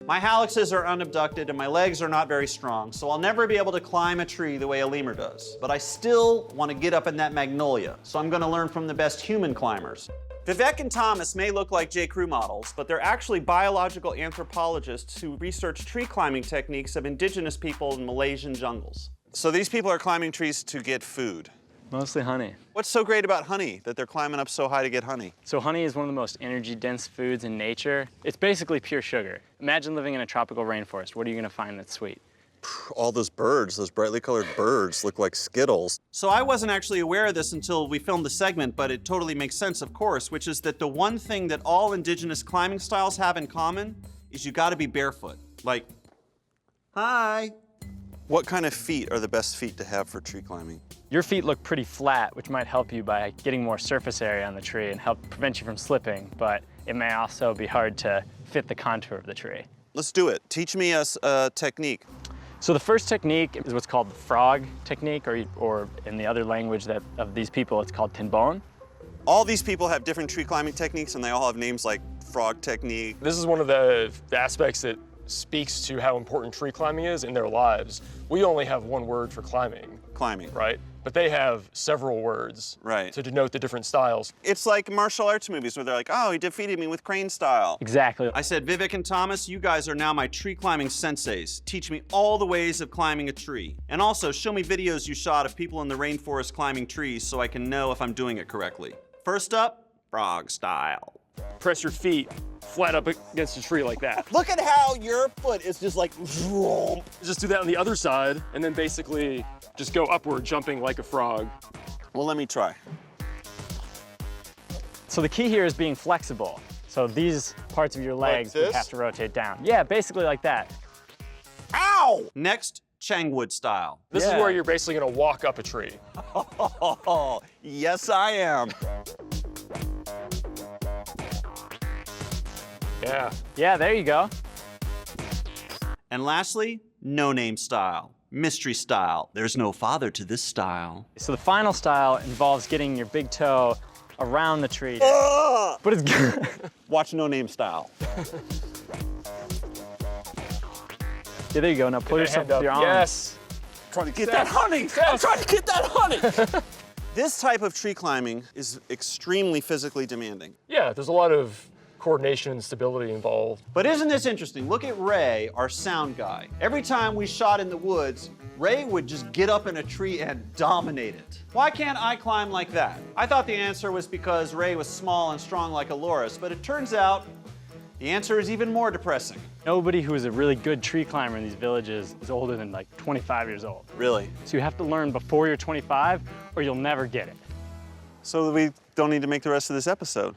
My hallexes are unabducted and my legs are not very strong, so I'll never be able to climb a tree the way a lemur does. But I still want to get up in that magnolia, so I'm going to learn from the best human climbers. Vivek and Thomas may look like J.Crew models, but they're actually biological anthropologists who research tree climbing techniques of indigenous people in Malaysian jungles. So these people are climbing trees to get food. Mostly honey. What's so great about honey that they're climbing up so high to get honey? So honey is one of the most energy-dense foods in nature. It's basically pure sugar. Imagine living in a tropical rainforest. What are you going to find that's sweet? All those birds, those brightly colored birds, look like Skittles. So I wasn't actually aware of this until we filmed the segment, but it totally makes sense, of course, which is that the one thing that all indigenous climbing styles have in common is you gotta be barefoot. Like, hi. What kind of feet are the best feet to have for tree climbing? Your feet look pretty flat, which might help you by getting more surface area on the tree and help prevent you from slipping, but it may also be hard to fit the contour of the tree. Let's do it. Teach me a technique. So the first technique is what's called the frog technique, or in the other language of these people, it's called tinbon. All these people have different tree climbing techniques and they all have names like frog technique. This is one of the aspects that speaks to how important tree climbing is in their lives. We only have one word for climbing. Climbing. Right? But they have several words to denote the different styles. It's like martial arts movies where they're like, oh, he defeated me with crane style. Exactly. I said, Vivek and Thomas, you guys are now my tree climbing senseis. Teach me all the ways of climbing a tree. And also show me videos you shot of people in the rainforest climbing trees so I can know if I'm doing it correctly. First up, frog style. Press your feet flat up against a tree like that. Look at how your foot is just like, just do that on the other side, and then basically just go upward, jumping like a frog. Well, let me try. So the key here is being flexible. So these parts of your legs you have to rotate down. Yeah, basically like that. Ow! Next, Changwood style. This is where you're basically gonna walk up a tree. Oh, yes, I am. Yeah. Yeah, there you go. And lastly, no-name style. Mystery style. There's no father to this style. So the final style involves getting your big toe around the tree. But it's good. Watch no-name style. Yeah, there you go. Now pull yourself with your arms. Yes. I'm trying to get that honey. I'm trying to get that honey. This type of tree climbing is extremely physically demanding. Yeah, there's a lot of coordination and stability involved. But isn't this interesting? Look at Ray, our sound guy. Every time we shot in the woods, Ray would just get up in a tree and dominate it. Why can't I climb like that? I thought the answer was because Ray was small and strong like a loris, but it turns out the answer is even more depressing. Nobody who is a really good tree climber in these villages is older than like 25 years old. Really? So you have to learn before you're 25 or you'll never get it. So we don't need to make the rest of this episode.